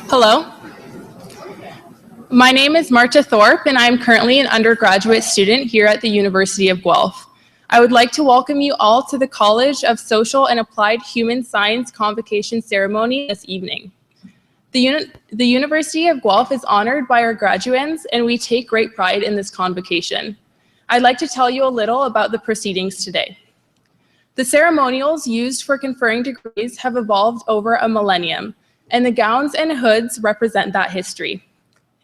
Hello, my name is Marta Thorpe, and I am currently an undergraduate student here at the University of Guelph. I would like to welcome you all to the College of Social and Applied Human Science Convocation ceremony this evening. The University of Guelph is honored by our graduands, and we take great pride in this convocation. I'd like to tell you a little about the proceedings today. The ceremonials used for conferring degrees have evolved over a millennium, and the gowns and hoods represent that history.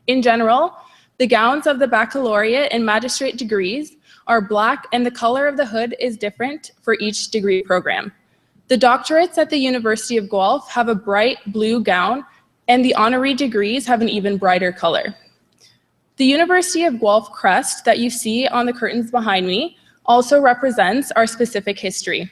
In general, the gowns of the baccalaureate and magistrate degrees are black, and the color of the hood is different for each degree program. The doctorates at the University of Guelph have a bright blue gown, and the honorary degrees have an even brighter color. The University of Guelph crest that you see on the curtains behind me also represents our specific history.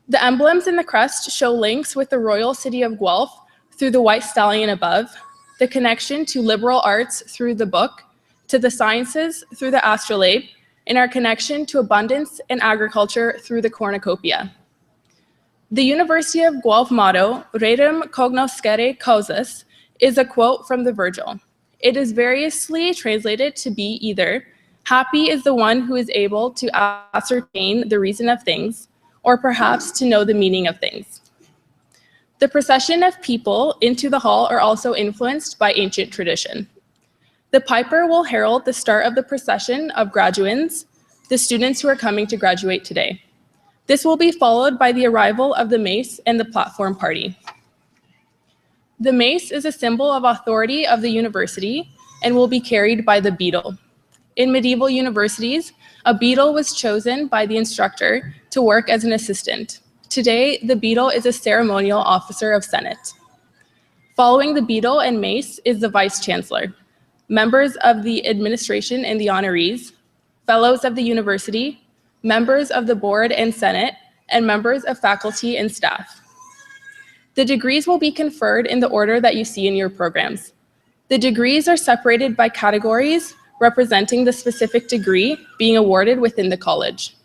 The emblems in the crest show links with the royal city of Guelph through the white stallion above, the connection to liberal arts through the book, to the sciences through the astrolabe, and our connection to abundance and agriculture through the cornucopia. The University of Guelph motto, Rerum cognoscere causas, is a quote from the Virgil. It is variously translated to be either, happy is the one who is able to ascertain the reason of things, or perhaps to know the meaning of things. The procession of people into the hall are also influenced by ancient tradition. The piper will herald the start of the procession of graduands, the students who are coming to graduate today. This will be followed by the arrival of the mace and the platform party. The mace is a symbol of authority of the university and will be carried by the beadle. In medieval universities, a beadle was chosen by the instructor to work as an assistant. Today, the beadle is a ceremonial officer of Senate. Following the beadle and mace is the vice-chancellor, members of the administration and the honorees, fellows of the university, members of the board and senate, and members of faculty and staff. The degrees will be conferred in the order that you see in your programs. The degrees are separated by categories representing the specific degree being awarded within the college.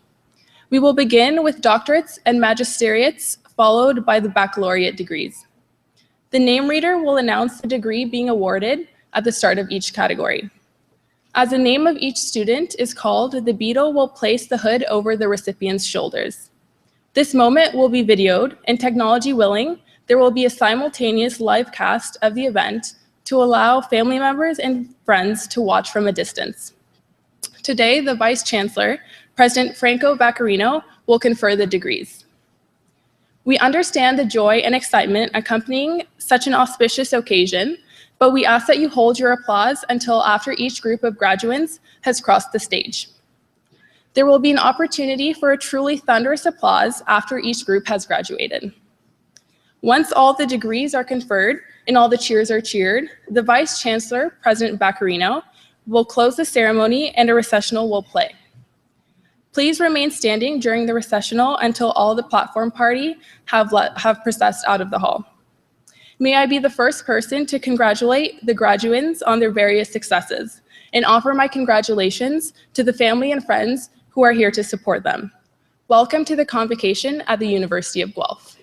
We will begin with doctorates and magisteriates, followed by the baccalaureate degrees. The name reader will announce the degree being awarded at the start of each category. As the name of each student is called, the beadle will place the hood over the recipient's shoulders. This moment will be videoed, and technology willing, there will be a simultaneous live cast of the event to allow family members and friends to watch from a distance. Today, the Vice Chancellor, President Franco Vaccarino, will confer the degrees. We understand the joy and excitement accompanying such an auspicious occasion, but we ask that you hold your applause until after each group of graduands has crossed the stage. There will be an opportunity for a truly thunderous applause after each group has graduated. Once all the degrees are conferred and all the cheers are cheered, the Vice Chancellor, President Vaccarino, will close the ceremony and a recessional will play. Please remain standing during the recessional until all the platform party have processed out of the hall. May I be the first person to congratulate the graduands on their various successes and offer my congratulations to the family and friends who are here to support them. Welcome to the convocation at the University of Guelph.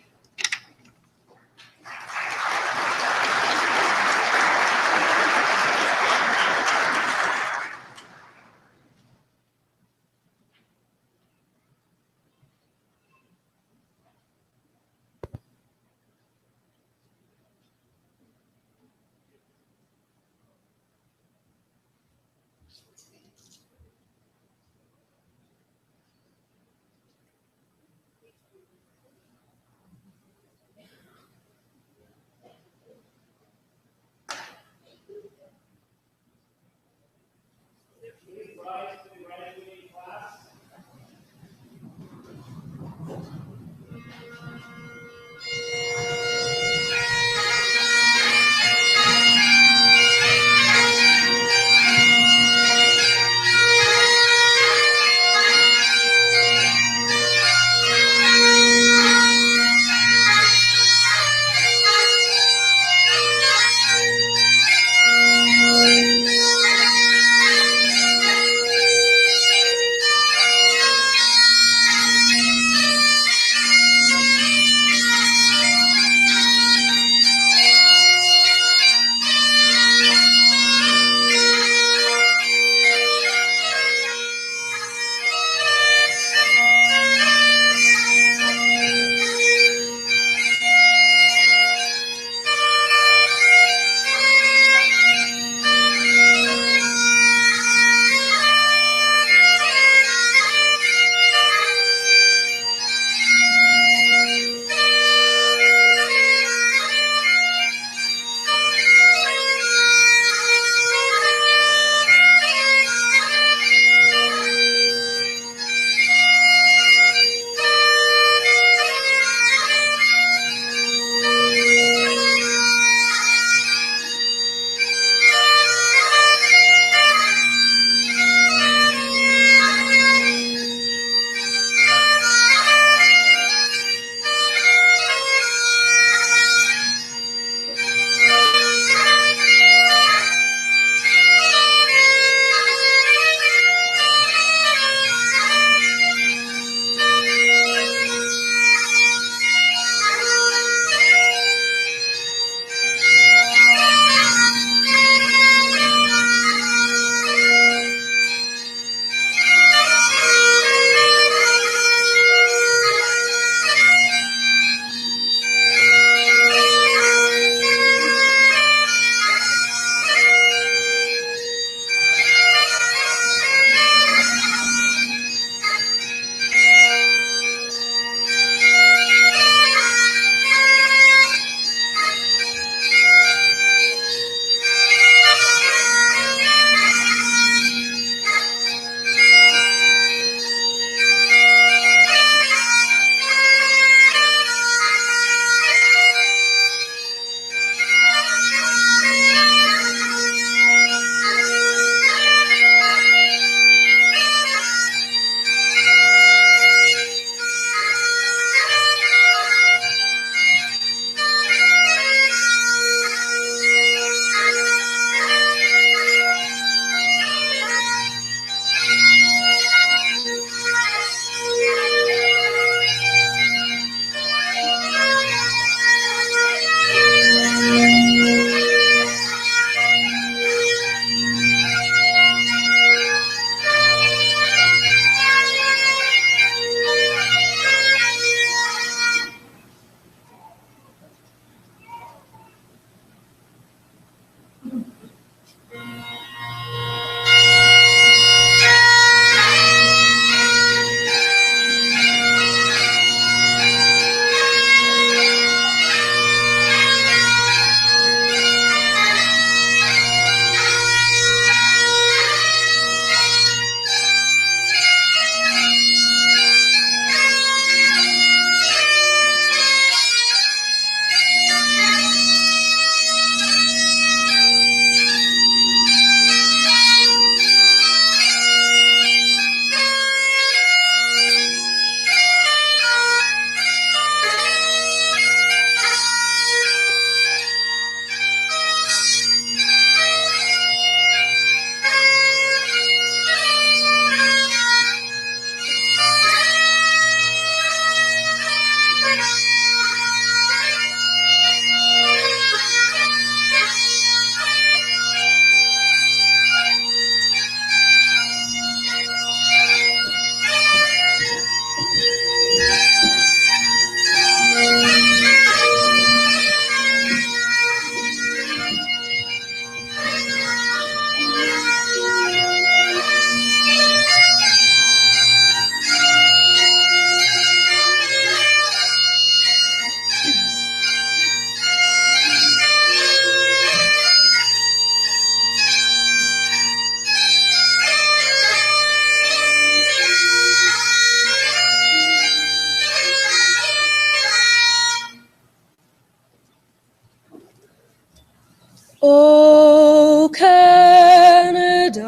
Canada,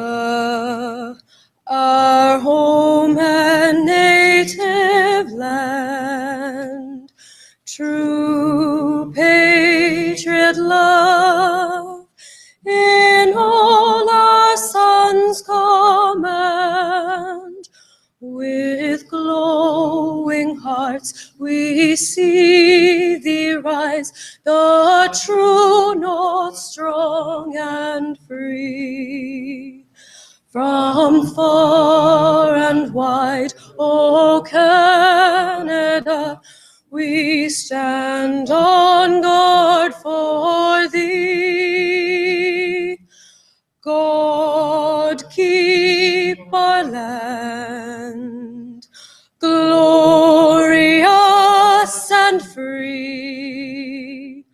our home and native land, true patriot love in all our sons' command. With glowing hearts we see thee rise, the true north strong and free. From far and wide, O Canada, we stand on guard for thee. God keep our land, glorious and free.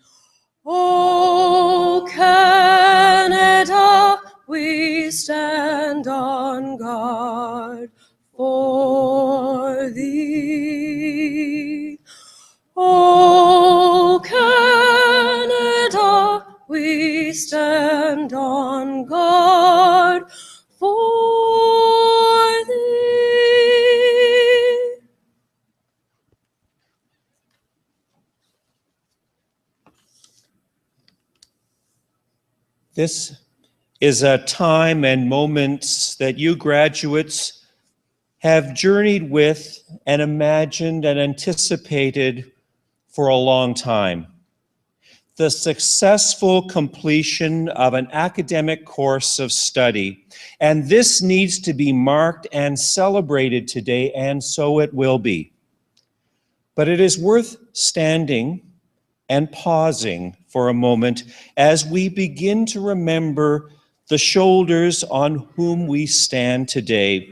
O Canada, we stand on guard for thee. O Canada, we stand on guard for thee. This is a time and moments that you graduates have journeyed with and imagined and anticipated for a long time. The successful completion of an academic course of study. And this needs to be marked and celebrated today, and so it will be. But it is worth standing and pausing for a moment as we begin to remember the shoulders on whom we stand today,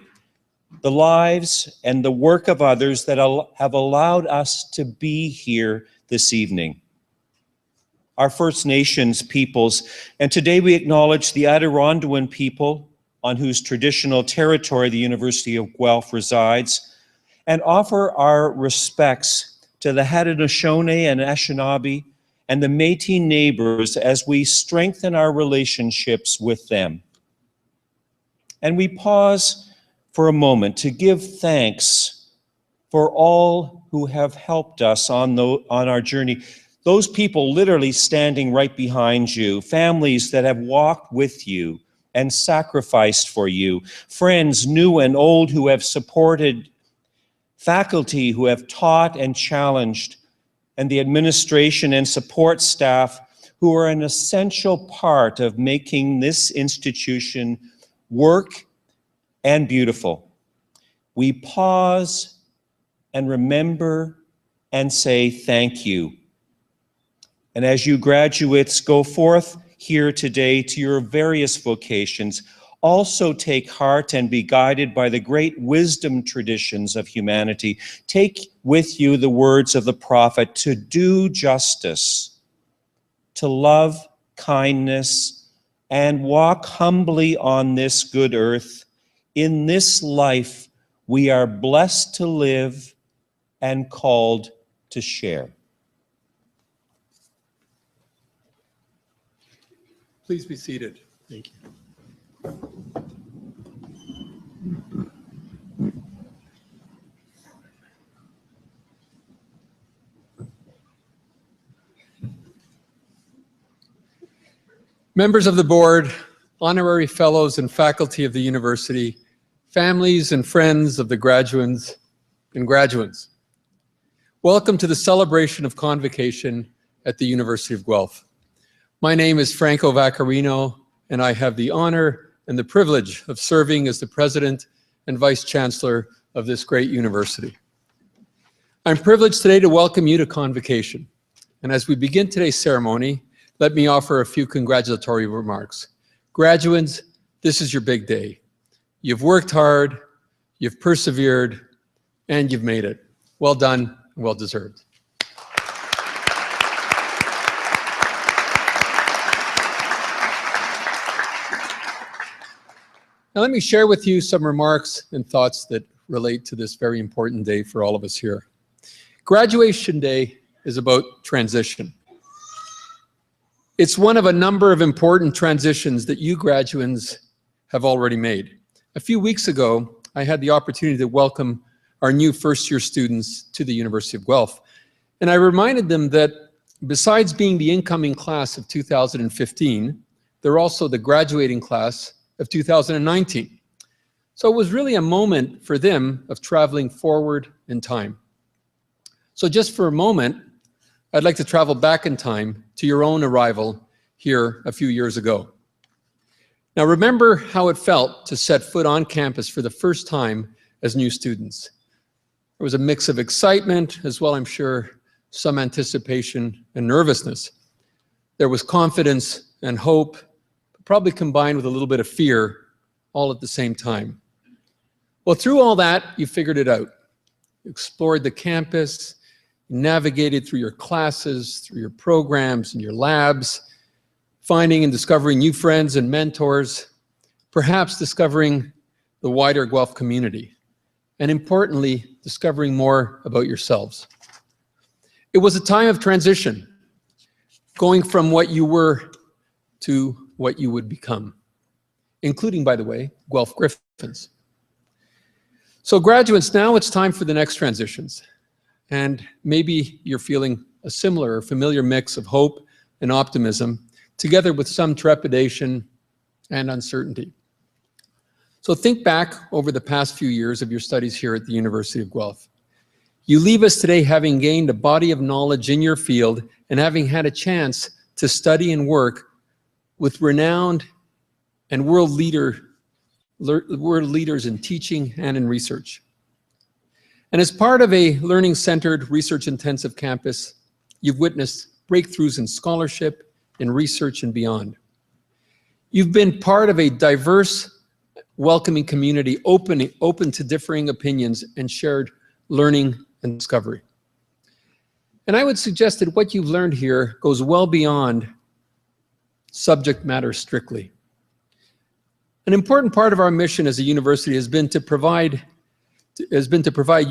the lives and the work of others that have allowed us to be here this evening. Our First Nations peoples, and today we acknowledge the Adirondack people on whose traditional territory the University of Guelph resides, and offer our respects to the Haudenosaunee and Anishinaabe and the Métis neighbors as we strengthen our relationships with them. And we pause for a moment to give thanks for all who have helped us on our journey. Those people literally standing right behind you, families that have walked with you and sacrificed for you, friends new and old who have supported, faculty who have taught and challenged, and the administration and support staff who are an essential part of making this institution work and beautiful. We pause and remember and say thank you. And as you graduates go forth here today to your various vocations, also take heart and be guided by the great wisdom traditions of humanity. Take with you the words of the prophet to do justice, to love kindness, and walk humbly on this good earth. In this life, we are blessed to live and called to share. Please be seated. Thank you. Members of the board, honorary fellows and faculty of the university, families and friends of the graduands and graduands, welcome to the celebration of Convocation at the University of Guelph. My name is Franco Vaccarino, and I have the honor and the privilege of serving as the president and vice chancellor of this great university. I'm privileged today to welcome you to Convocation. And as we begin today's ceremony, let me offer a few congratulatory remarks. Graduates, this is your big day. You've worked hard, you've persevered, and you've made it. Well done, and well deserved. Now let me share with you some remarks and thoughts that relate to this very important day for all of us here. Graduation day is about transition. It's one of a number of important transitions that you graduates have already made. A few weeks ago, I had the opportunity to welcome our new first-year students to the University of Guelph. And I reminded them that besides being the incoming class of 2015, they're also the graduating class of 2019. So it was really a moment for them of traveling forward in time. So just for a moment, I'd like to travel back in time to your own arrival here a few years ago. Now remember how it felt to set foot on campus for the first time as new students. There was a mix of excitement as well, I'm sure, some anticipation and nervousness. There was confidence and hope, probably combined with a little bit of fear, all at the same time. Well, through all that, you figured it out. You explored the campus, navigated through your classes, through your programs and your labs, finding and discovering new friends and mentors, perhaps discovering the wider Guelph community, and importantly, discovering more about yourselves. It was a time of transition, going from what you were to what you would become, including, by the way, Guelph Griffins. So graduates, now it's time for the next transitions. And maybe you're feeling a similar or familiar mix of hope and optimism, together with some trepidation and uncertainty. So think back over the past few years of your studies here at the University of Guelph. You leave us today having gained a body of knowledge in your field and having had a chance to study and work with renowned and world leaders in teaching and in research. And as part of a learning-centered, research-intensive campus, you've witnessed breakthroughs in scholarship, in research, and beyond. You've been part of a diverse, welcoming community, open to differing opinions and shared learning and discovery. And I would suggest that what you've learned here goes well beyond subject matter strictly. An important part of our mission as a university has been to provide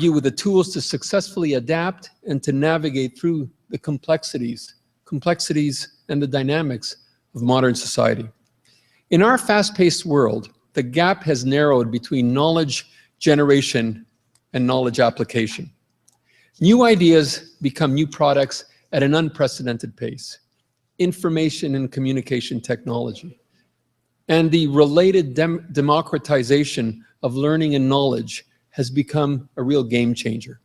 you with the tools to successfully adapt and to navigate through the complexities and the dynamics of modern society. In our fast-paced world, the gap has narrowed between knowledge generation and knowledge application. New ideas become new products at an unprecedented pace. Information and communication technology, and the related democratization of learning and knowledge has become a real game changer.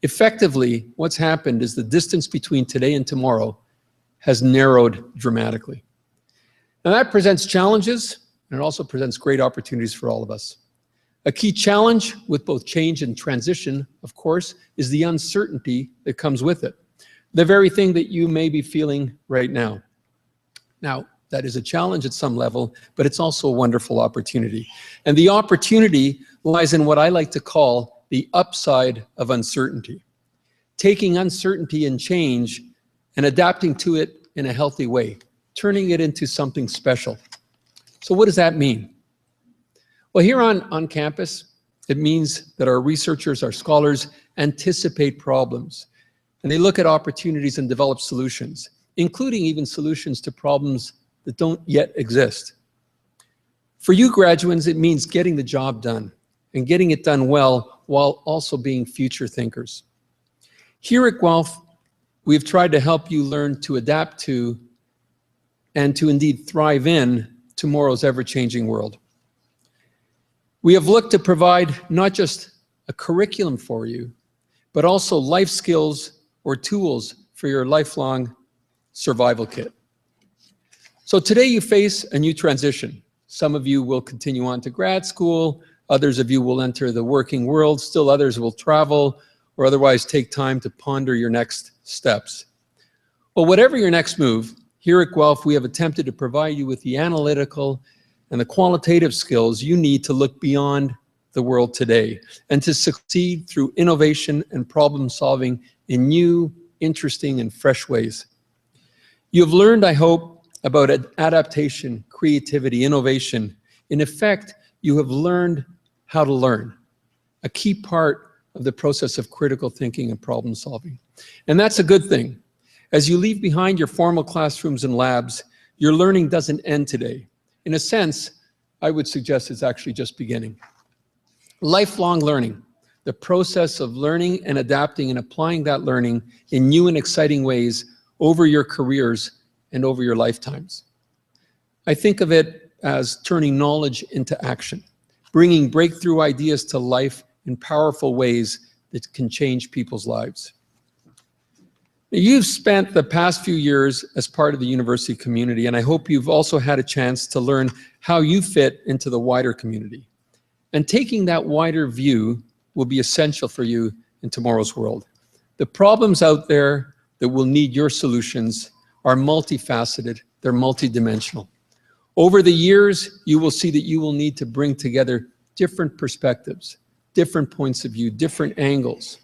Effectively, what's happened is the distance between today and tomorrow has narrowed dramatically. Now that presents challenges, and it also presents great opportunities for all of us. A key challenge with both change and transition, of course, is the uncertainty that comes with it. The very thing that you may be feeling right now. Now, that is a challenge at some level, but it's also a wonderful opportunity. And the opportunity lies in what I like to call the upside of uncertainty. Taking uncertainty and change and adapting to it in a healthy way, turning it into something special. So what does that mean? Well, here on campus, it means that our researchers, our scholars, anticipate problems, and they look at opportunities and develop solutions, including even solutions to problems that don't yet exist. For you graduates, it means getting the job done and getting it done well while also being future thinkers. Here at Guelph, we've tried to help you learn to adapt to and to indeed thrive in tomorrow's ever-changing world. We have looked to provide not just a curriculum for you, but also life skills or tools for your lifelong survival kit. So today you face a new transition. Some of you will continue on to grad school, others of you will enter the working world, still others will travel or otherwise take time to ponder your next steps. Well, whatever your next move, here at Guelph we have attempted to provide you with the analytical and the qualitative skills you need to look beyond the world today and to succeed through innovation and problem solving in new, interesting, and fresh ways. You've learned, I hope, about adaptation, creativity, innovation. In effect, you have learned how to learn, a key part of the process of critical thinking and problem solving. And that's a good thing. As you leave behind your formal classrooms and labs, your learning doesn't end today. In a sense, I would suggest it's actually just beginning. Lifelong learning, the process of learning and adapting and applying that learning in new and exciting ways over your careers and over your lifetimes. I think of it as turning knowledge into action, bringing breakthrough ideas to life in powerful ways that can change people's lives. You've spent the past few years as part of the university community, and I hope you've also had a chance to learn how you fit into the wider community. And taking that wider view will be essential for you in tomorrow's world. The problems out there that will need your solutions are multifaceted, they're multidimensional. Over the years, you will see that you will need to bring together different perspectives, different points of view, different angles.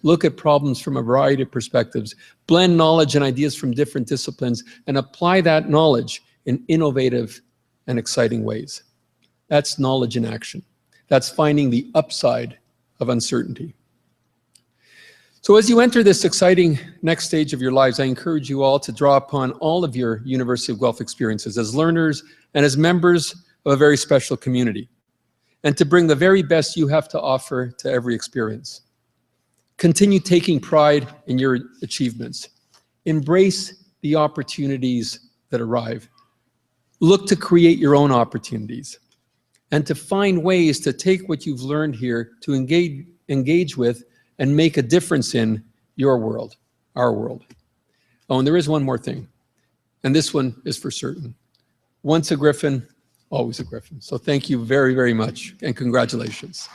Look at problems from a variety of perspectives, blend knowledge and ideas from different disciplines, and apply that knowledge in innovative and exciting ways. That's knowledge in action. That's finding the upside of uncertainty. So as you enter this exciting next stage of your lives, I encourage you all to draw upon all of your University of Guelph experiences as learners and as members of a very special community, and to bring the very best you have to offer to every experience. Continue taking pride in your achievements. Embrace the opportunities that arrive. Look to create your own opportunities and to find ways to take what you've learned here to engage with and make a difference in your world, our world. Oh, and there is one more thing, and this one is for certain. Once a Griffin, always a Griffin. So thank you very, very much, and congratulations.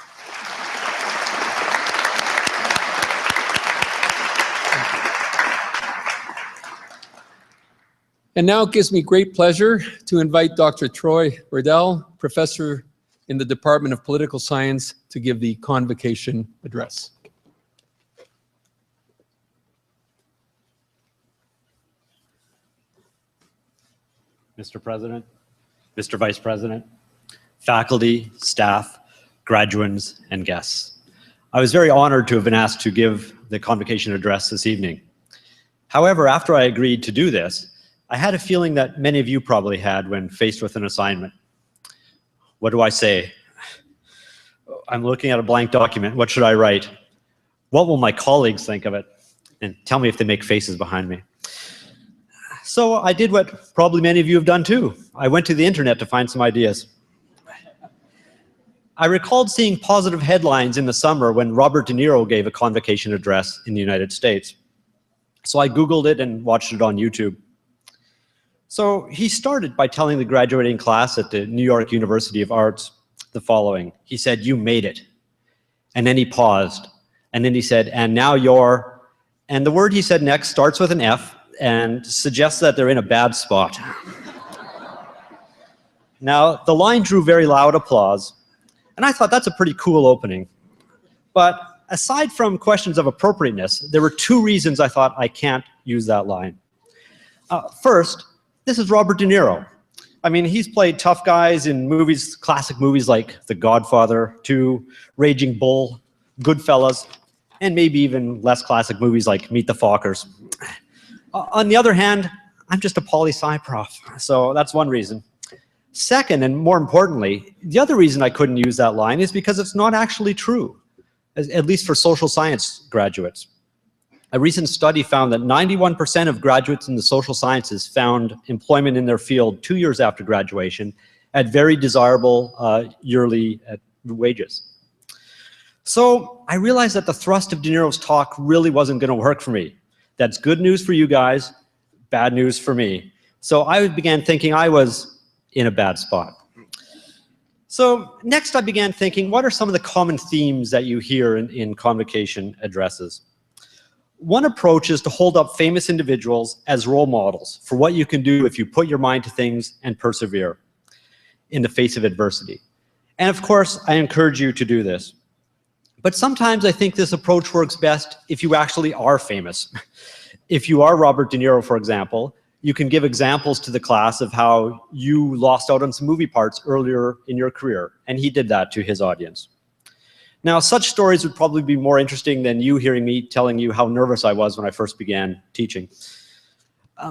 And now it gives me great pleasure to invite Dr. Troy Riddell, professor in the Department of Political Science, to give the convocation address. Mr. President, Mr. Vice President, faculty, staff, graduands, and guests. I was very honored to have been asked to give the convocation address this evening. However, after I agreed to do this, I had a feeling that many of you probably had when faced with an assignment. What do I say? I'm looking at a blank document. What should I write? What will my colleagues think of it? And tell me if they make faces behind me. So I did what probably many of you have done too. I went to the internet to find some ideas. I recalled seeing positive headlines in the summer when Robert De Niro gave a convocation address in the United States. So I Googled it and watched it on YouTube. So he started by telling the graduating class at the New York University of Arts the following. He said, "You made it." And then he paused. And then he said, "And now you're," and the word he said next starts with an F and suggests that they're in a bad spot. Now, the line drew very loud applause, and I thought that's a pretty cool opening. But aside from questions of appropriateness, there were two reasons I thought I can't use that line. First, this is Robert De Niro. I mean, he's played tough guys in movies, classic movies like The Godfather 2, Raging Bull, Goodfellas, and maybe even less classic movies like Meet the Fockers. On the other hand, I'm just a poli-sci prof, so that's one reason. Second, and more importantly, the other reason I couldn't use that line is because it's not actually true, at least for social science graduates. A recent study found that 91% of graduates in the social sciences found employment in their field 2 years after graduation at very desirable yearly wages. So I realized that the thrust of De Niro's talk really wasn't going to work for me. That's good news for you guys, bad news for me. So I began thinking I was in a bad spot. So next I began thinking, what are some of the common themes that you hear in convocation addresses? One approach is to hold up famous individuals as role models for what you can do if you put your mind to things and persevere in the face of adversity. And of course, I encourage you to do this. But sometimes I think this approach works best if you actually are famous. If you are Robert De Niro, for example, you can give examples to the class of how you lost out on some movie parts earlier in your career, and he did that to his audience. Now, such stories would probably be more interesting than you hearing me telling you how nervous I was when I first began teaching.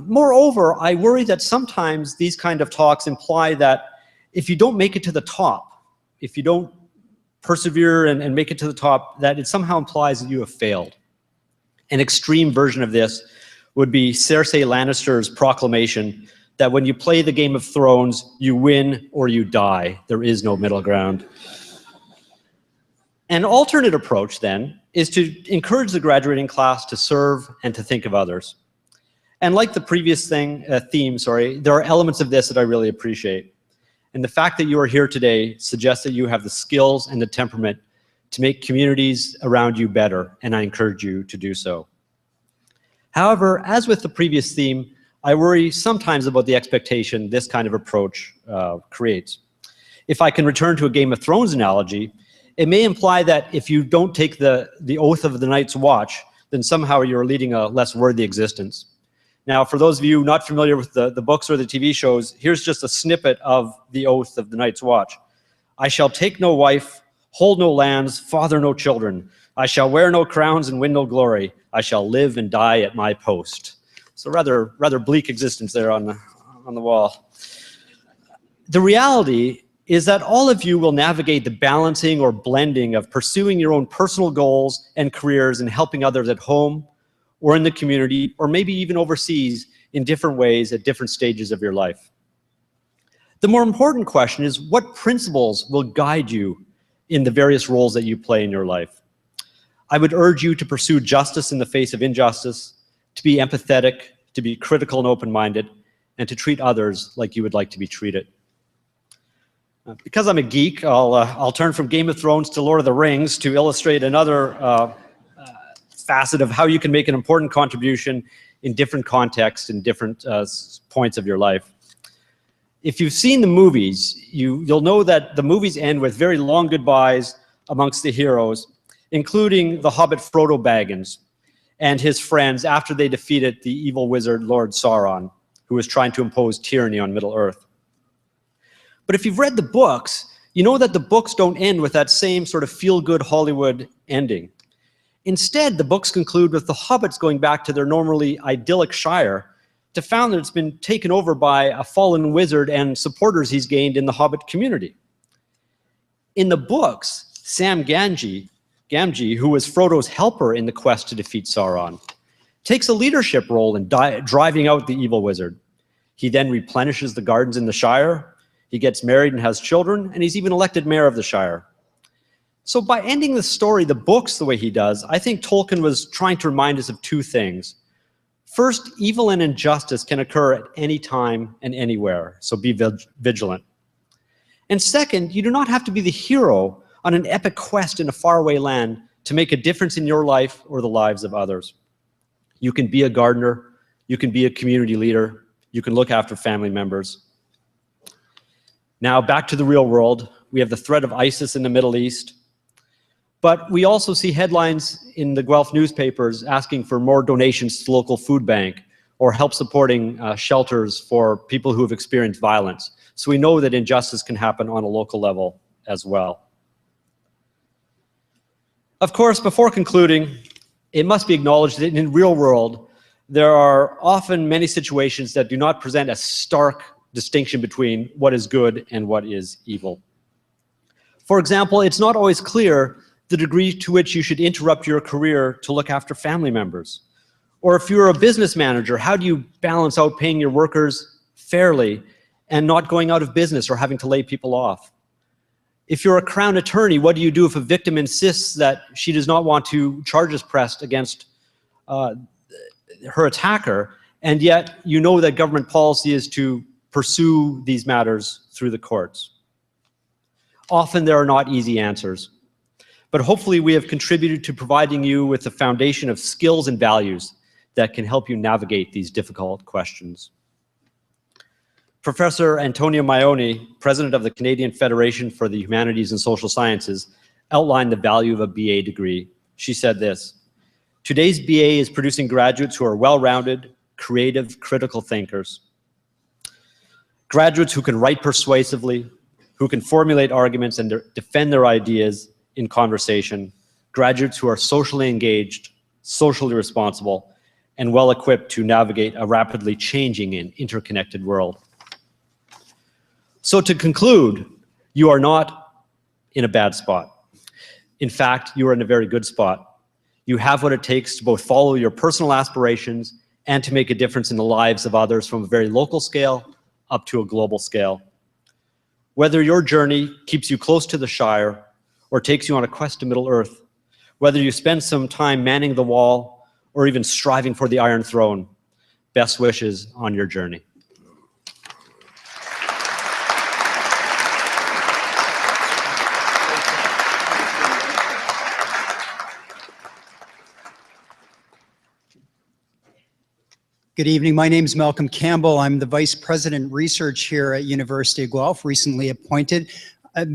Moreover, I worry that sometimes these kind of talks imply that if you don't make it to the top, if you don't persevere and make it to the top, that it somehow implies that you have failed. An extreme version of this would be Cersei Lannister's proclamation that when you play the Game of Thrones, you win or you die. There is no middle ground. An alternate approach, then, is to encourage the graduating class to serve and to think of others. And like the previous theme, there are elements of this that I really appreciate. And the fact that you are here today suggests that you have the skills and the temperament to make communities around you better, and I encourage you to do so. However, as with the previous theme, I worry sometimes about the expectation this kind of approach creates. If I can return to a Game of Thrones analogy, it may imply that if you don't take the oath of the Night's Watch, then somehow you're leading a less worthy existence. Now, for those of you not familiar with the books or the TV shows, here's just a snippet of the oath of the Night's Watch. I shall take no wife, hold no lands, father no children. I shall wear no crowns and win no glory. I shall live and die at my post. So rather bleak existence there on the wall. The reality is that all of you will navigate the balancing or blending of pursuing your own personal goals and careers and helping others at home or in the community, or maybe even overseas in different ways at different stages of your life. The more important question is, what principles will guide you in the various roles that you play in your life? I would urge you to pursue justice in the face of injustice, to be empathetic, to be critical and open-minded, and to treat others like you would like to be treated. Because I'm a geek, I'll turn from Game of Thrones to Lord of the Rings to illustrate another facet of how you can make an important contribution in different contexts and different points of your life. If you've seen the movies, you'll know that the movies end with very long goodbyes amongst the heroes, including the hobbit Frodo Baggins and his friends after they defeated the evil wizard Lord Sauron, who was trying to impose tyranny on Middle-earth. But if you've read the books, you know that the books don't end with that same sort of feel-good Hollywood ending. Instead, the books conclude with the hobbits going back to their normally idyllic shire to find that it's been taken over by a fallen wizard and supporters he's gained in the hobbit community. In the books, Sam Gamgee, who was Frodo's helper in the quest to defeat Sauron, takes a leadership role in driving out the evil wizard. He then replenishes the gardens in the Shire, he gets married and has children, and he's even elected mayor of the Shire. So by ending the story, the books, the way he does, I think Tolkien was trying to remind us of two things. First, evil and injustice can occur at any time and anywhere, so be vigilant. And second, you do not have to be the hero on an epic quest in a faraway land to make a difference in your life or the lives of others. You can be a gardener, you can be a community leader, you can look after family members. Now back to the real world. We have the threat of ISIS in the Middle East. But we also see headlines in the Guelph newspapers asking for more donations to the local food bank or help supporting shelters for people who have experienced violence. So we know that injustice can happen on a local level as well. Of course, before concluding, it must be acknowledged that in the real world, there are often many situations that do not present a stark distinction between what is good and what is evil. For example, it's not always clear the degree to which you should interrupt your career to look after family members. Or if you're a business manager, how do you balance out paying your workers fairly and not going out of business or having to lay people off? If you're a Crown attorney, what do you do if a victim insists that she does not want to charges pressed against her attacker, and yet you know that government policy is to pursue these matters through the courts? Often there are not easy answers. But hopefully we have contributed to providing you with a foundation of skills and values that can help you navigate these difficult questions. Professor Antonia Maioni, president of the Canadian Federation for the Humanities and Social Sciences, outlined the value of a BA degree. She said this: today's BA is producing graduates who are well-rounded, creative, critical thinkers. Graduates who can write persuasively, who can formulate arguments and defend their ideas in conversation, graduates who are socially engaged, socially responsible, and well equipped to navigate a rapidly changing and interconnected world. So to conclude, you are not in a bad spot. In fact, you are in a very good spot. You have what it takes to both follow your personal aspirations and to make a difference in the lives of others from a very local scale up to a global scale. Whether your journey keeps you close to the Shire or takes you on a quest to Middle Earth, whether you spend some time manning the wall or even striving for the Iron Throne, best wishes on your journey. Good evening. My name is Malcolm Campbell. I'm the Vice President Research here at University of Guelph, recently appointed.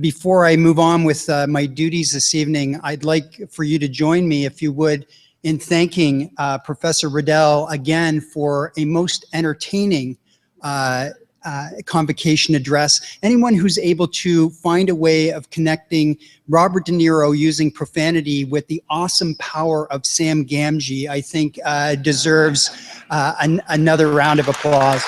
Before I move on with my duties this evening, I'd like for you to join me, if you would, in thanking Professor Riddell again for a most entertaining convocation address. Anyone who's able to find a way of connecting Robert De Niro using profanity with the awesome power of Sam Gamgee, I think deserves another round of applause.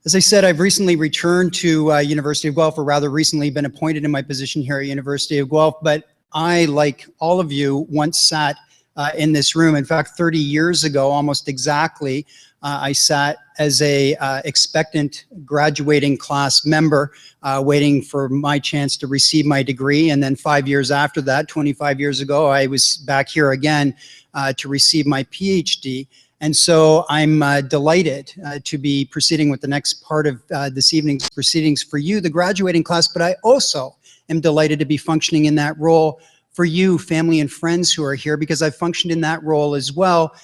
As I said, I've recently returned to University of Guelph, or rather recently been appointed in my position here at University of Guelph, but I, like all of you, once sat in this room. In fact, 30 years ago, almost exactly, I sat as a expectant graduating class member, waiting for my chance to receive my degree. And then 5 years after that, 25 years ago, I was back here again to receive my PhD. And so I'm delighted to be proceeding with the next part of this evening's proceedings for you, the graduating class, but I also am delighted to be functioning in that role for you, family and friends who are here, because I've functioned in that role as well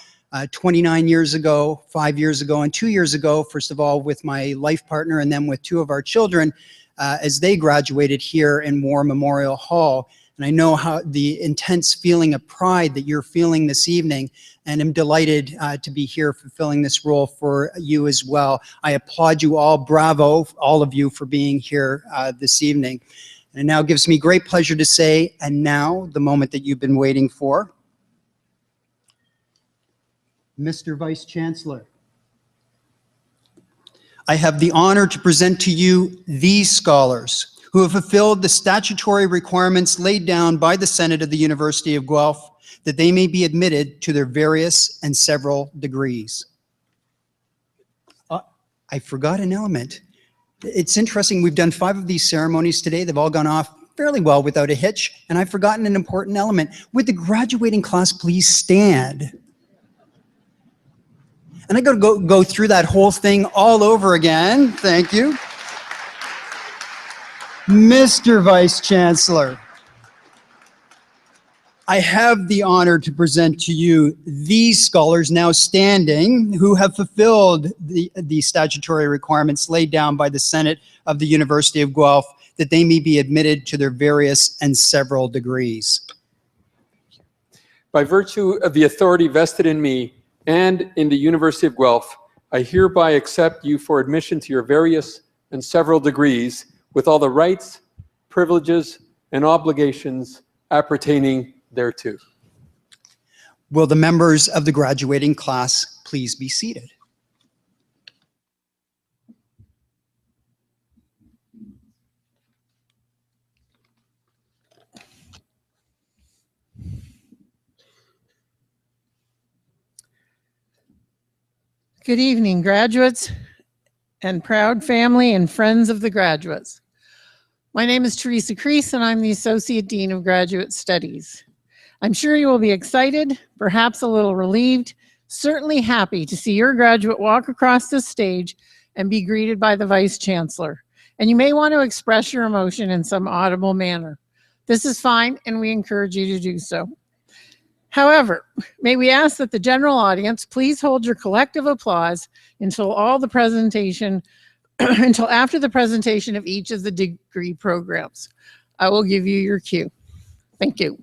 29 years ago, 5 years ago, and 2 years ago, first of all with my life partner and then with two of our children as they graduated here in War Memorial Hall. And I know how the intense feeling of pride that you're feeling this evening, and I'm delighted to be here fulfilling this role for you as well. I applaud you all. Bravo, all of you, for being here this evening. And it now gives me great pleasure to say, and now the moment that you've been waiting for. Mr. Vice Chancellor, I have the honor to present to you these scholars who have fulfilled the statutory requirements laid down by the Senate of the University of Guelph that they may be admitted to their various and several degrees. I forgot an element. It's interesting, we've done 5 of these ceremonies today. They've all gone off fairly well without a hitch, and I've forgotten an important element. Would the graduating class please stand? And I got to go through that whole thing all over again. Thank you. Mr. Vice Chancellor, I have the honor to present to you these scholars now standing who have fulfilled the statutory requirements laid down by the Senate of the University of Guelph that they may be admitted to their various and several degrees. By virtue of the authority vested in me and in the University of Guelph, I hereby accept you for admission to your various and several degrees with all the rights, privileges, and obligations appertaining thereto. Will the members of the graduating class please be seated? Good evening, graduates and proud family and friends of the graduates. My name is Teresa Crease, and I'm the Associate Dean of Graduate Studies. I'm sure you will be excited, perhaps a little relieved, certainly happy to see your graduate walk across the stage and be greeted by the Vice Chancellor. And you may want to express your emotion in some audible manner. This is fine, and we encourage you to do so. However, may we ask that the general audience please hold your collective applause until after the presentation of each of the degree programs. I will give you your cue. Thank you.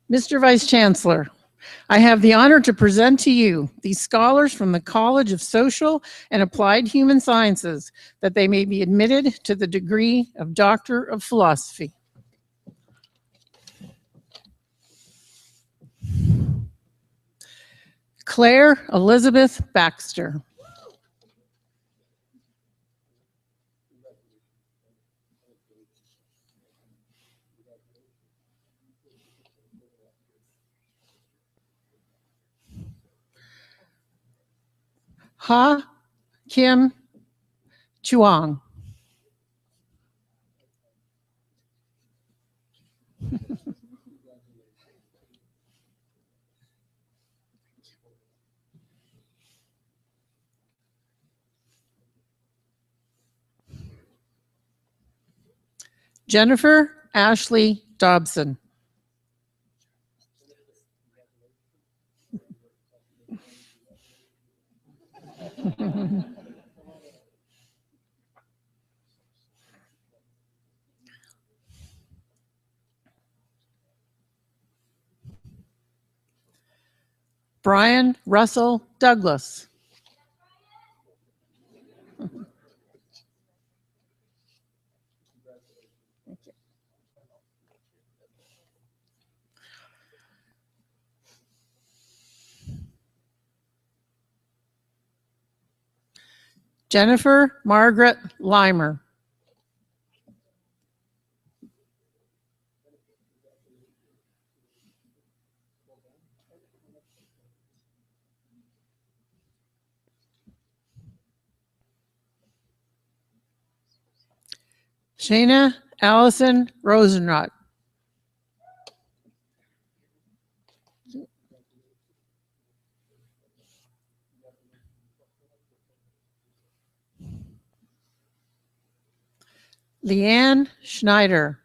Mr. Vice Chancellor, I have the honor to present to you these scholars from the College of Social and Applied Human Sciences, that they may be admitted to the degree of Doctor of Philosophy. Claire Elizabeth Baxter. Ha Kim Chuang. Jennifer Ashley Dobson. Brian Russell Douglas. Jennifer Margaret Limer. Shayna Allison Rosenrot. Leanne Schneider.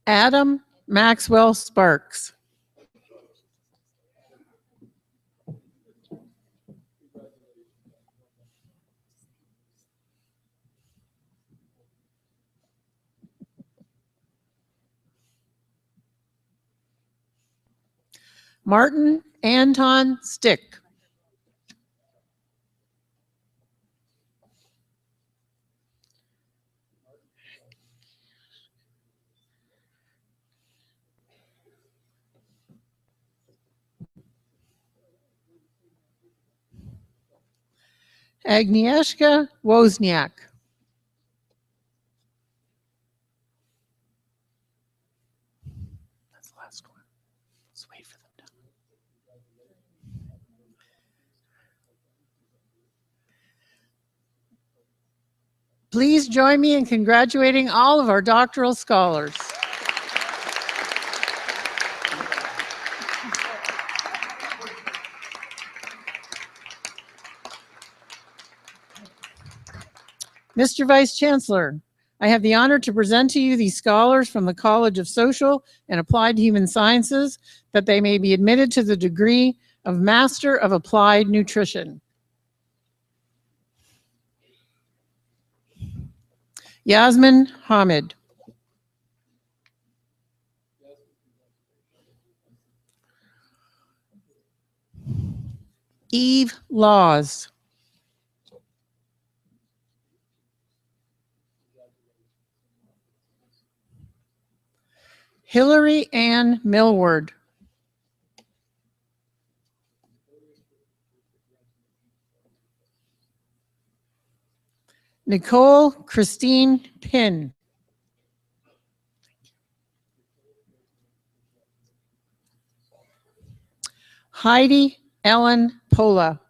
Adam Maxwell Sparks. Martin Anton Stick. Agnieszka Wozniak. That's the last one. Let's wait for them to. Please join me in congratulating all of our doctoral scholars. Mr. Vice Chancellor, I have the honor to present to you these scholars from the College of Social and Applied Human Sciences, that they may be admitted to the degree of Master of Applied Nutrition. Yasmin Hamid. Eve Laws. Hillary Ann Millward. Nicole Christine Pinn. Heidi Ellen Pola.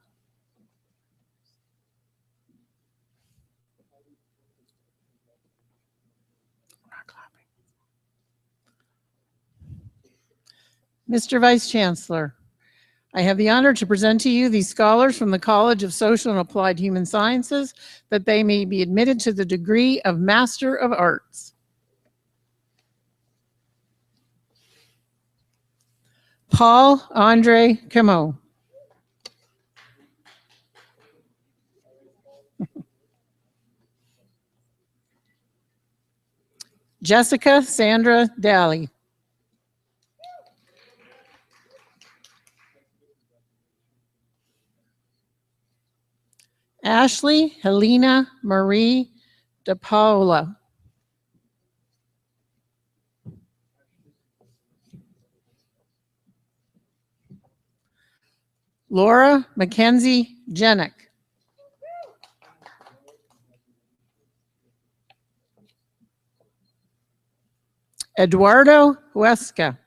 Mr. Vice Chancellor, I have the honor to present to you these scholars from the College of Social and Applied Human Sciences that they may be admitted to the degree of Master of Arts. Paul Andre Camo. Jessica Sandra Daly. Ashley Helena Marie De Paula. Laura Mackenzie Jenick. Eduardo Huesca.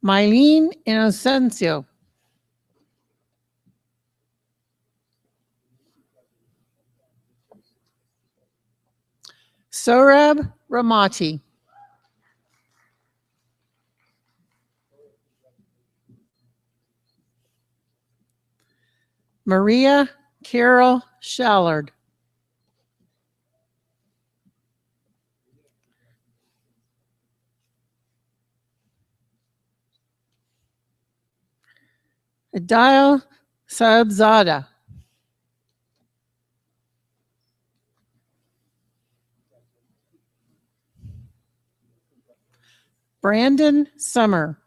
Mylene Inocencio. Sorab Ramati. Maria Carol Shallard. Adil Saabzada. Brandon Summer.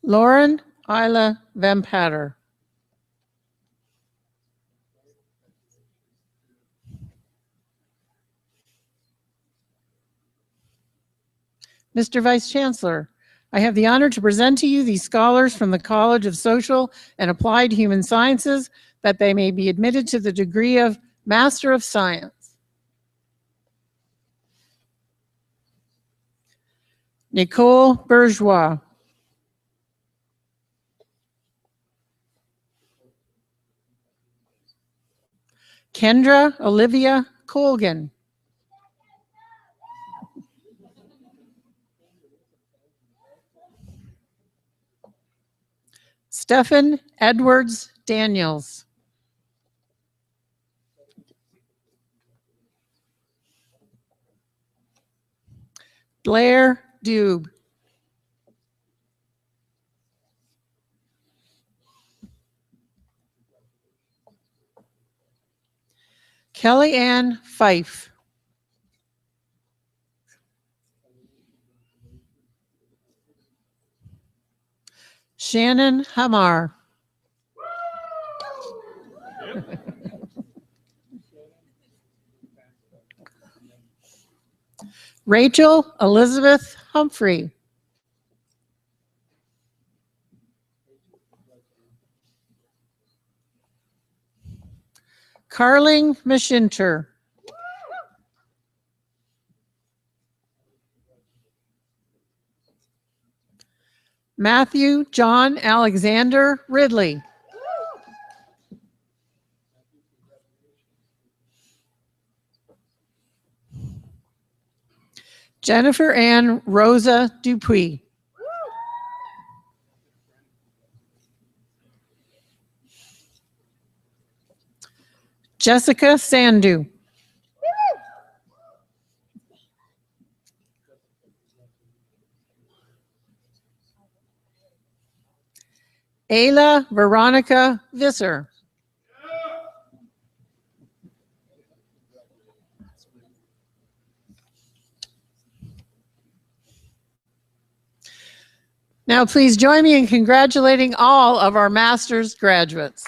Lauren Isla Vampatter. Mr. Vice Chancellor, I have the honor to present to you these scholars from the College of Social and Applied Human Sciences that they may be admitted to the degree of Master of Science. Nicole Bourgeois. Kendra Olivia Colgan. Stephen Edwards Daniels. Blair Dube. Kelly Ann Fife. Shannon Hamar. Rachel Elizabeth Humphrey. Carling Mishinter. Matthew John Alexander Ridley. Jennifer Ann Rosa Dupuy. Jessica Sandu. Ayla Veronica Visser. Now please join me in congratulating all of our master's graduates.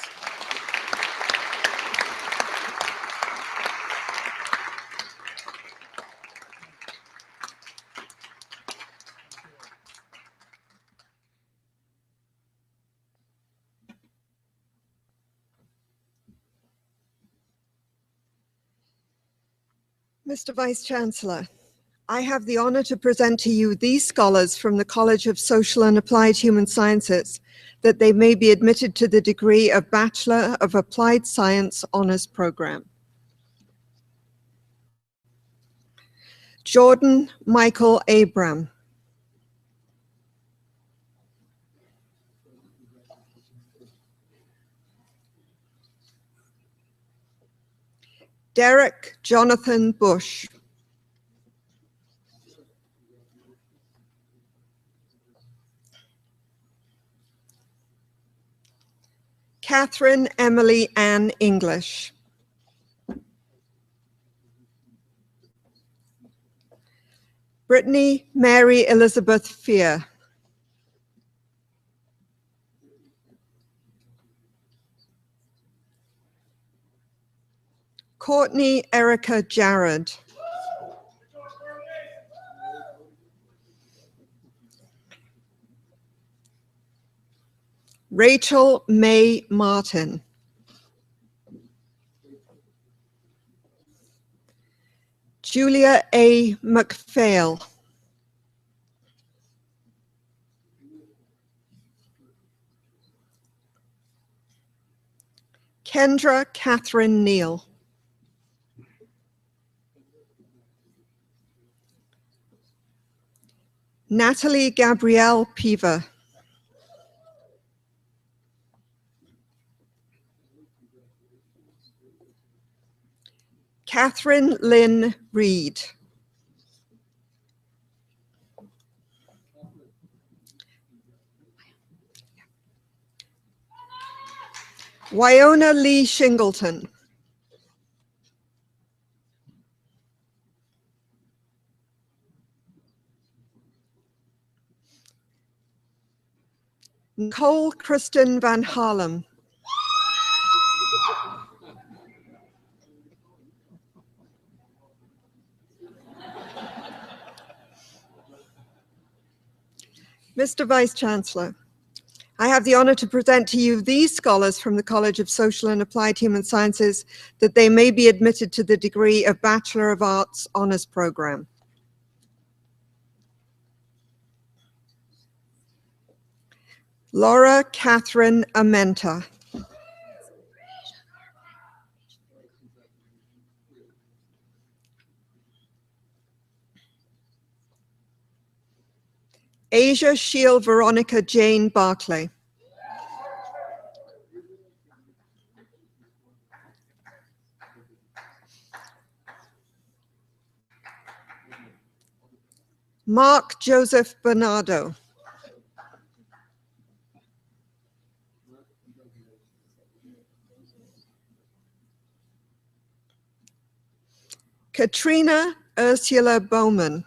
Mr. Vice Chancellor, I have the honor to present to you these scholars from the College of Social and Applied Human Sciences, that they may be admitted to the degree of Bachelor of Applied Science Honors Program. Jordan Michael Abram. Derek Jonathan Bush. Catherine Emily Ann English. Brittany Mary Elizabeth Fear. Courtney Erica Jarrett. Rachel May Martin. Julia A. McPhail. Kendra Catherine Neal. Natalie Gabrielle Piva. Catherine Lynn Reed. Wyona Lee Shingleton. Nicole Kristen Van Harlem. Mr. Vice Chancellor, I have the honor to present to you these scholars from the College of Social and Applied Human Sciences, that they may be admitted to the degree of Bachelor of Arts Honors Program. Laura Catherine Amenta. Asia Shield Veronica Jane Barclay. Mark Joseph Bernardo. Katrina Ursula Bowman.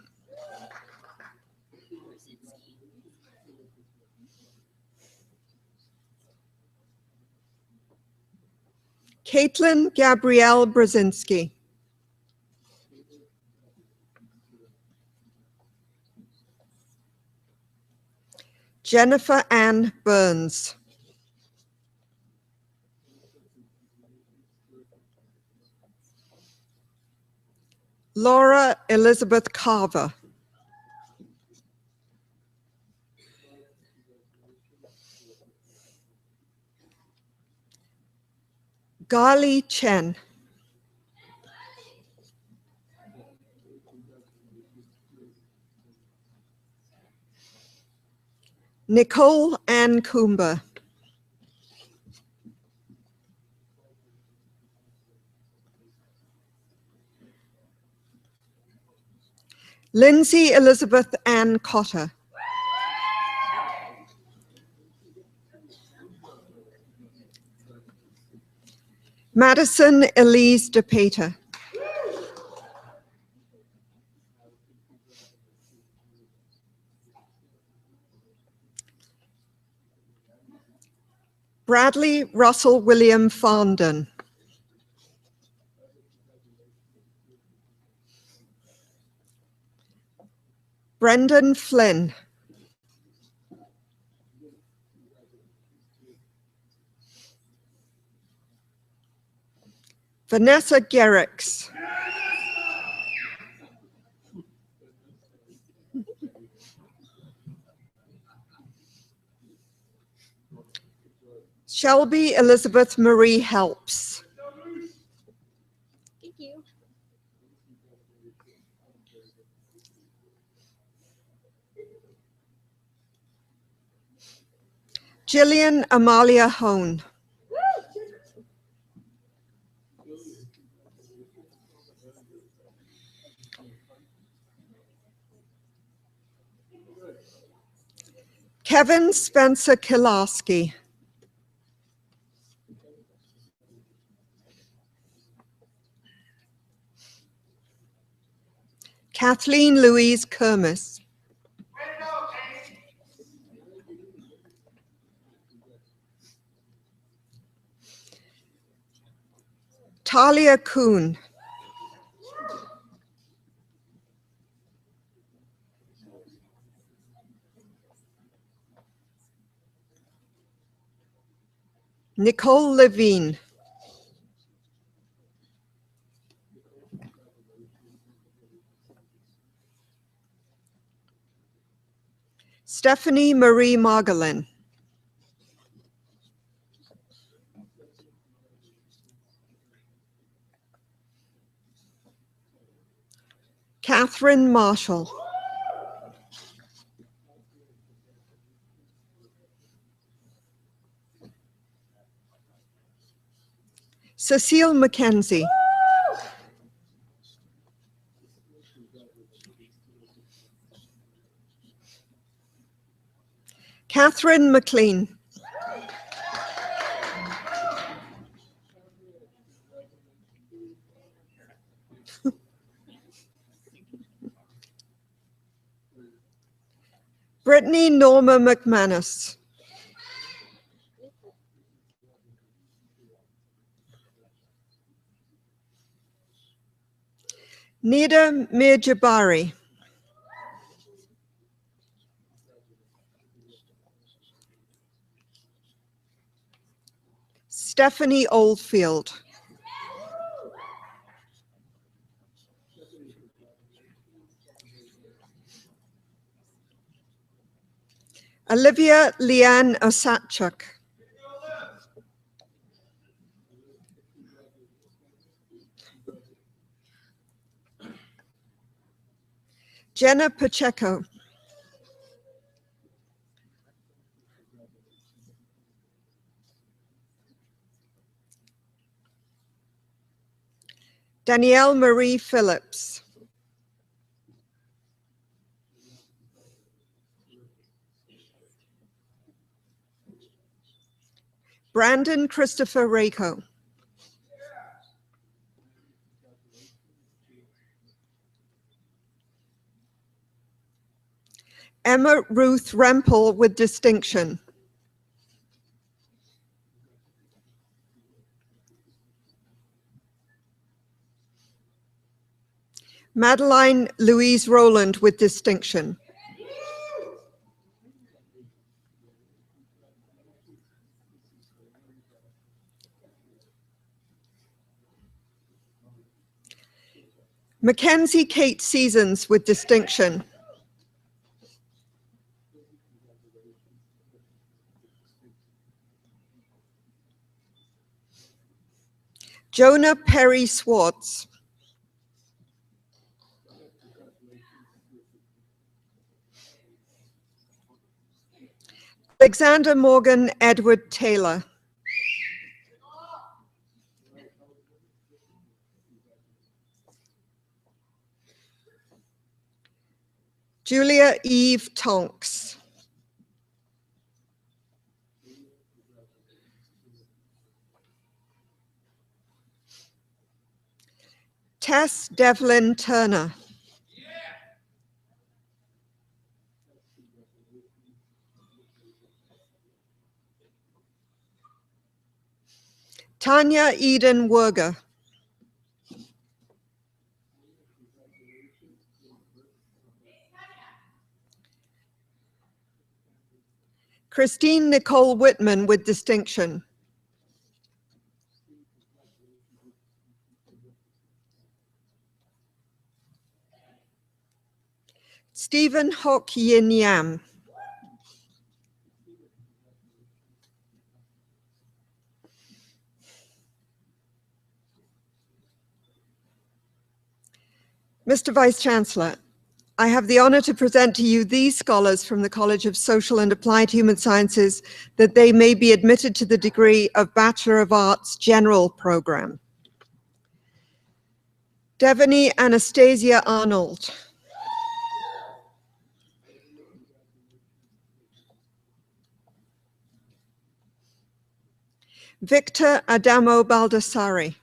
Caitlin Gabrielle Brzezinski. Jennifer Ann Burns. Laura Elizabeth Carver. Gali Chen. Nicole Ann Coomber. Lindsay Elizabeth Ann Cotter. Madison Elise DePater. Bradley Russell William Fondon. Brendan Flynn. Vanessa Garrix. Shelby Elizabeth Marie Helps. Thank you. Jillian Amalia Hone. Kevin Spencer Kilarski. Kathleen Louise Kermis. Talia Kuhn. Nicole Levine. Stephanie Marie Margolin. Catherine Marshall. Cecile McKenzie. Catherine McLean. Brittany Norma McManus. Nida Mirjabari. Stephanie Oldfield. Olivia Leanne Osatchuk. Jenna Pacheco. Danielle Marie Phillips. Brandon Christopher Rako. Emma Ruth Rempel with distinction. Madeline Louise Rowland with distinction. Mackenzie Kate Seasons with distinction. Jonah Perry Swartz. Alexander Morgan Edward Taylor. Julia Eve Tonks. Tess Devlin Turner. Tanya Eden Werger. Christine Nicole Whitman with distinction. Stephen Hock Yin Yam. Mr. Vice-Chancellor, I have the honor to present to you these scholars from the College of Social and Applied Human Sciences that they may be admitted to the degree of Bachelor of Arts General Program. Devaney Anastasia Arnold. Victor Adamo Baldassari.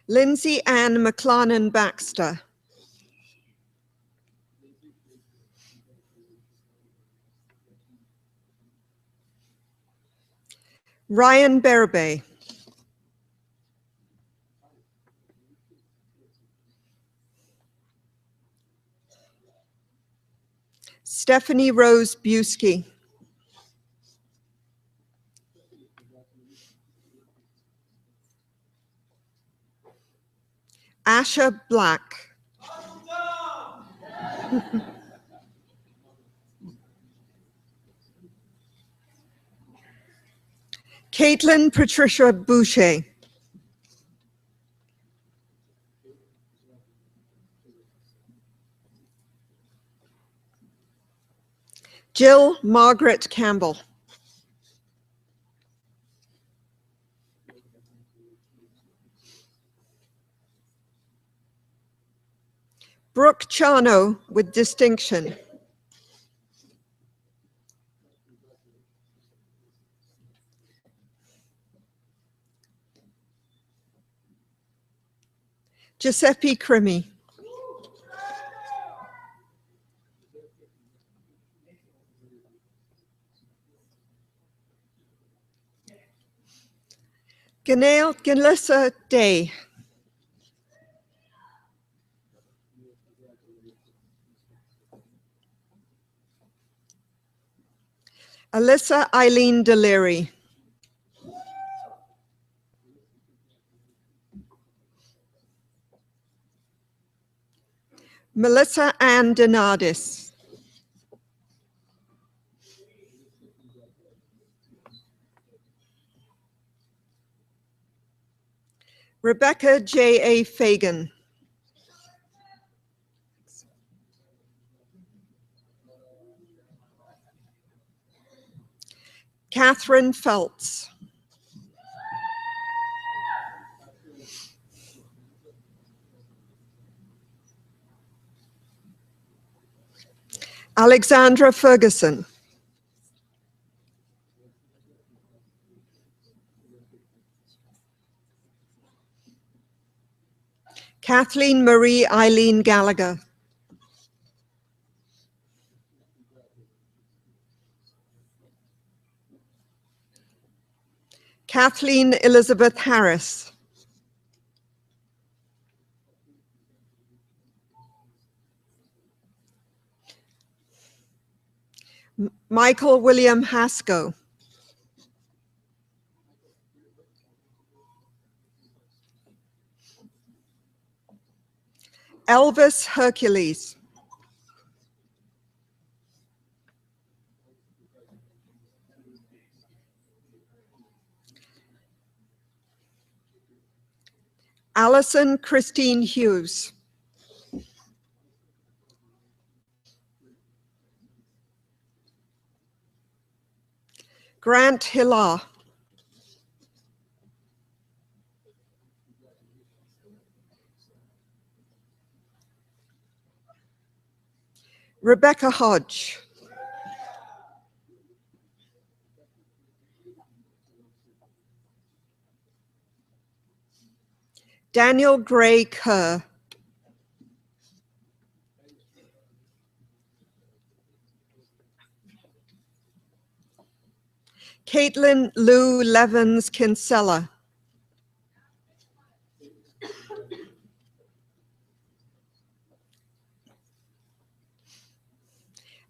Lindsay Ann McLarnon Baxter. Ryan Berbe. Stephanie Rose Busky. Asha Black. Caitlin Patricia Boucher. Jill Margaret Campbell. Brooke Charno with distinction. Giuseppe Crimi. Ganeal Galissa Day. Alyssa Eileen Deliri. Melissa Ann Donadis. Rebecca J.A. Fagan. Catherine Phelps. Alexandra Ferguson. Kathleen Marie Eileen Gallagher. Kathleen Elizabeth Harris. Michael William Haskell. Elvis Hercules. Allison Christine Hughes. Grant Hillar. Rebecca Hodge. Daniel Gray Kerr. Caitlin Lou Levens Kinsella.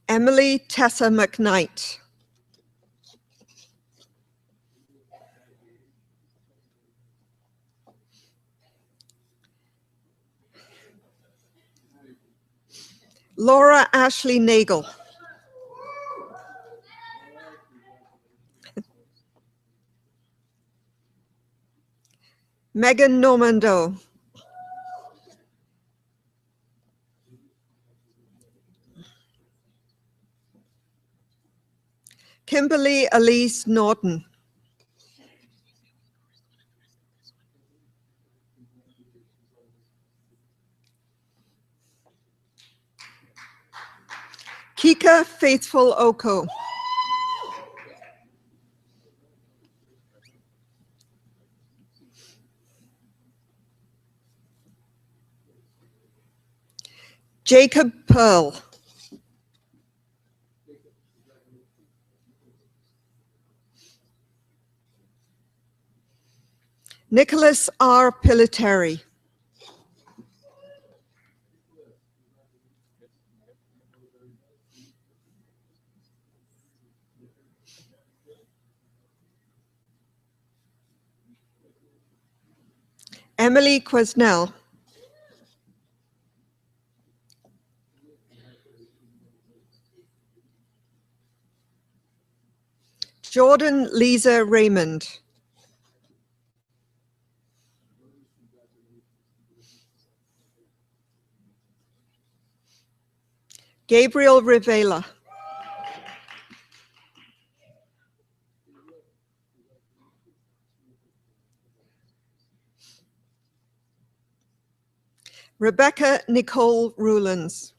Emily Tessa McKnight. Laura Ashley Nagel. Megan Normando. Kimberly Elise Norton. Kika Faithful Oko. Jacob Pearl. Nicholas R. Piliteri. Emily Quesnell. Jordan Lisa Raymond. Gabriel Rivera. Rebecca Nicole Rulans.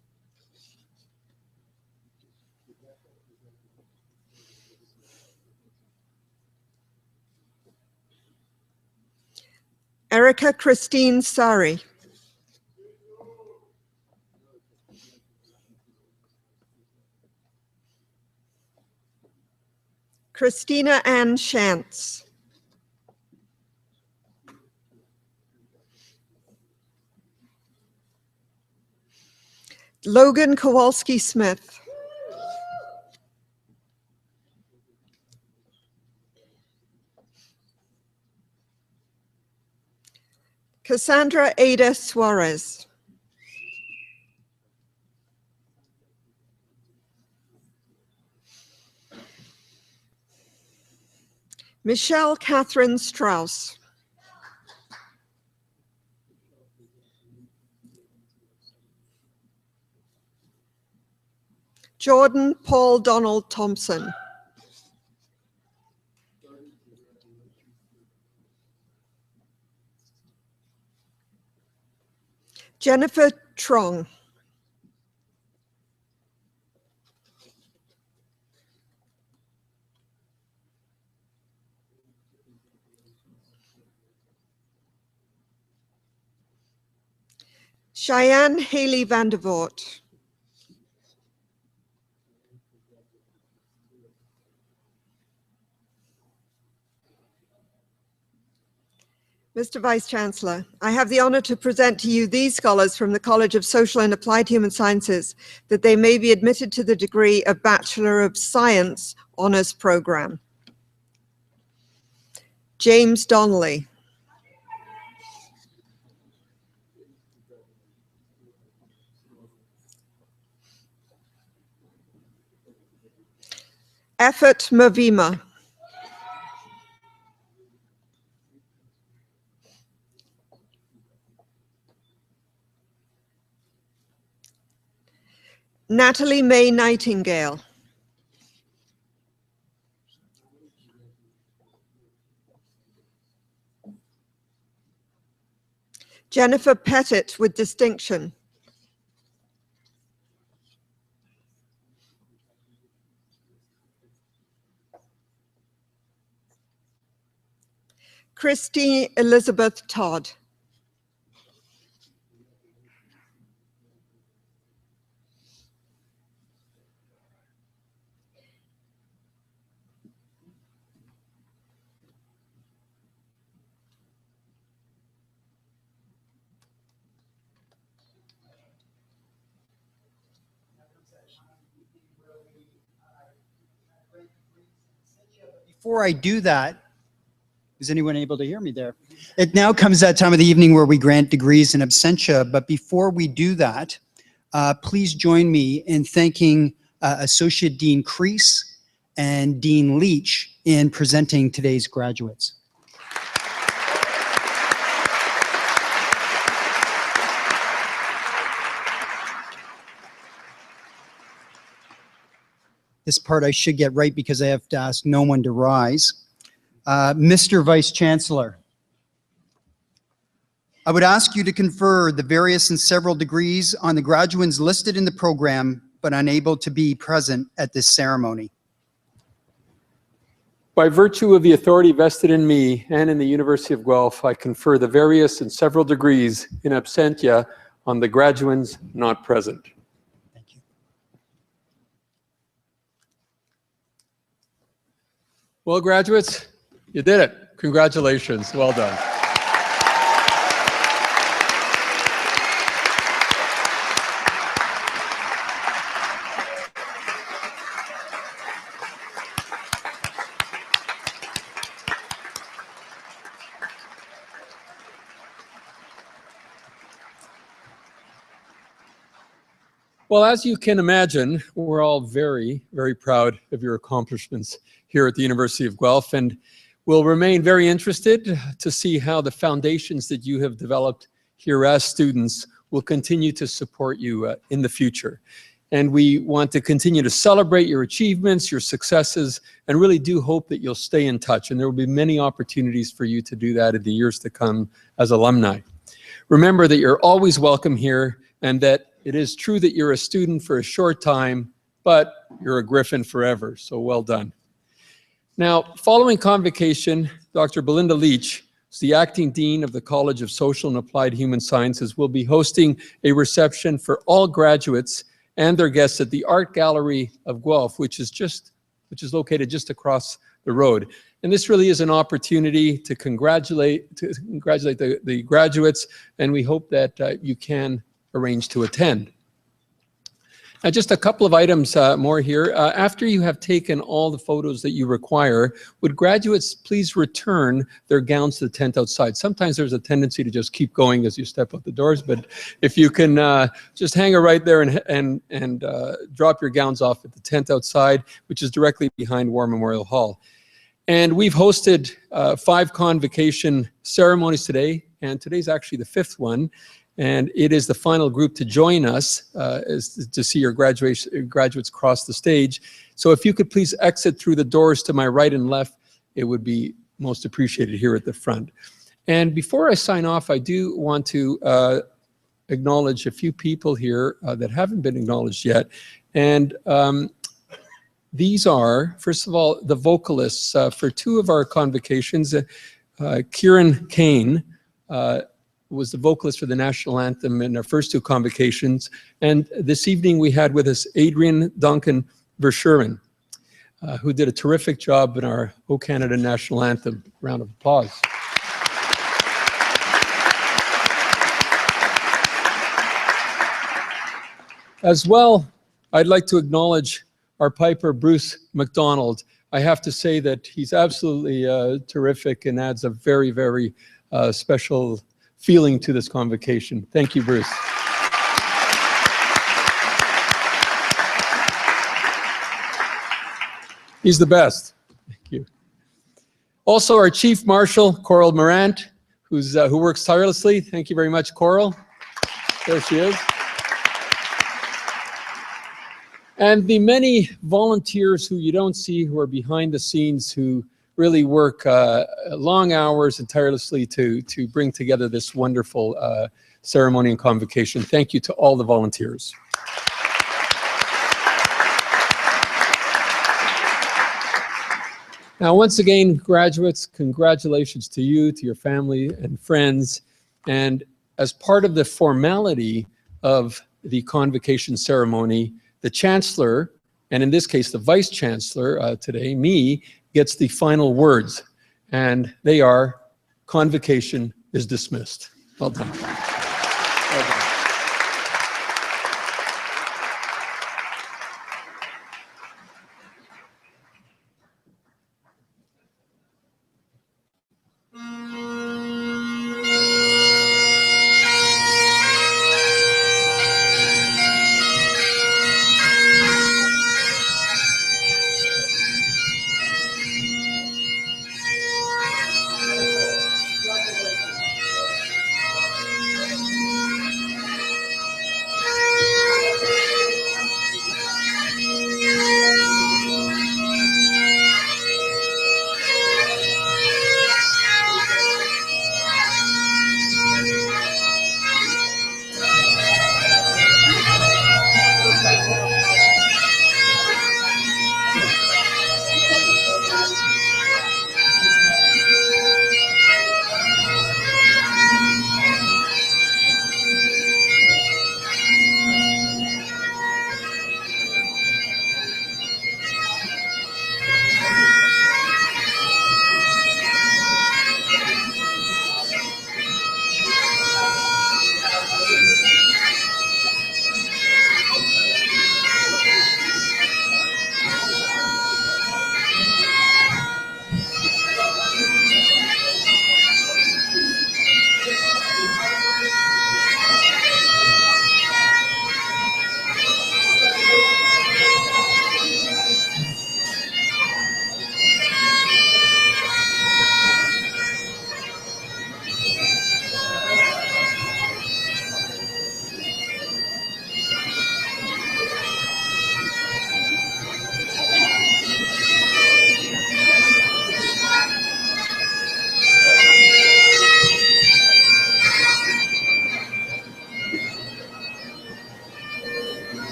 Erica Christine Sari. Christina Ann Shantz. Logan Kowalski Smith. Cassandra Ada Suarez. Michelle Catherine Strauss. Jordan Paul Donald Thompson. Jennifer Trong. Cheyenne Haley Vandervoort. Mr. Vice-Chancellor, I have the honor to present to you these scholars from the College of Social and Applied Human Sciences that they may be admitted to the degree of Bachelor of Science Honours Program. James Donnelly. Effort Mavima. Natalie May Nightingale. Jennifer Pettit with distinction. Christy Elizabeth Todd. Before I do that, is anyone able to hear me there? It now comes that time of the evening where we grant degrees in absentia, but before we do that, please join me in thanking Associate Dean Crease and Dean Leach in presenting today's graduates. This part I should get right because I have to ask no one to rise. Mr. Vice Chancellor, I would ask you to confer the various and several degrees on the graduates listed in the program but unable to be present at this ceremony. By virtue of the authority vested in me and in the University of Guelph, I confer the various and several degrees in absentia on the graduands not present. Thank you. Well, graduates, you did it. Congratulations. Well done. Well, as you can imagine, we're all very, very proud of your accomplishments here at the University of Guelph, and we'll remain very interested to see how the foundations that you have developed here as students will continue to support you in the future. And we want to continue to celebrate your achievements, your successes, and really do hope that you'll stay in touch. And there will be many opportunities for you to do that in the years to come as alumni. Remember that you're always welcome here, and that it is true that you're a student for a short time, but you're a Griffin forever, so well done. Now, following convocation, Dr. Belinda Leach, who's the acting dean of the College of Social and Applied Human Sciences, will be hosting a reception for all graduates and their guests at the Art Gallery of Guelph, which is located just across the road. And this really is an opportunity to congratulate the graduates, and we hope that you can arrange to attend. Now, just a couple of items more here. After you have taken all the photos that you require, would graduates please return their gowns to the tent outside? Sometimes there's a tendency to just keep going as you step out the doors, but if you can just hang it right there and drop your gowns off at the tent outside, which is directly behind War Memorial Hall. And we've hosted 5 convocation ceremonies today, and today's actually the 5th one. And it is the final group to join us to see your graduates cross the stage. So if you could please exit through the doors to my right and left, it would be most appreciated here at the front. And before I sign off, I do want to acknowledge a few people here that haven't been acknowledged yet. And these are, first of all, the vocalists for 2 of our convocations. Kieran Kane was the vocalist for the national anthem in our first 2 convocations. And this evening we had with us Adrian Duncan Verschuren, who did a terrific job in our O Canada national anthem. Round of applause. As well, I'd like to acknowledge our piper, Bruce McDonald. I have to say that he's absolutely terrific and adds a very, very special feeling to this convocation. Thank you, Bruce. He's the best. Thank you. Also, our Chief Marshal, Coral Morant, who works tirelessly. Thank you very much, Coral. There she is. And the many volunteers who you don't see, who are behind the scenes, who really work long hours and tirelessly to bring together this wonderful ceremony and convocation. Thank you to all the volunteers. Now, once again, graduates, congratulations to you, to your family and friends. And as part of the formality of the convocation ceremony, the Chancellor, and in this case, the Vice Chancellor today, me, gets the final words, and they are, convocation is dismissed. Well done. Well done.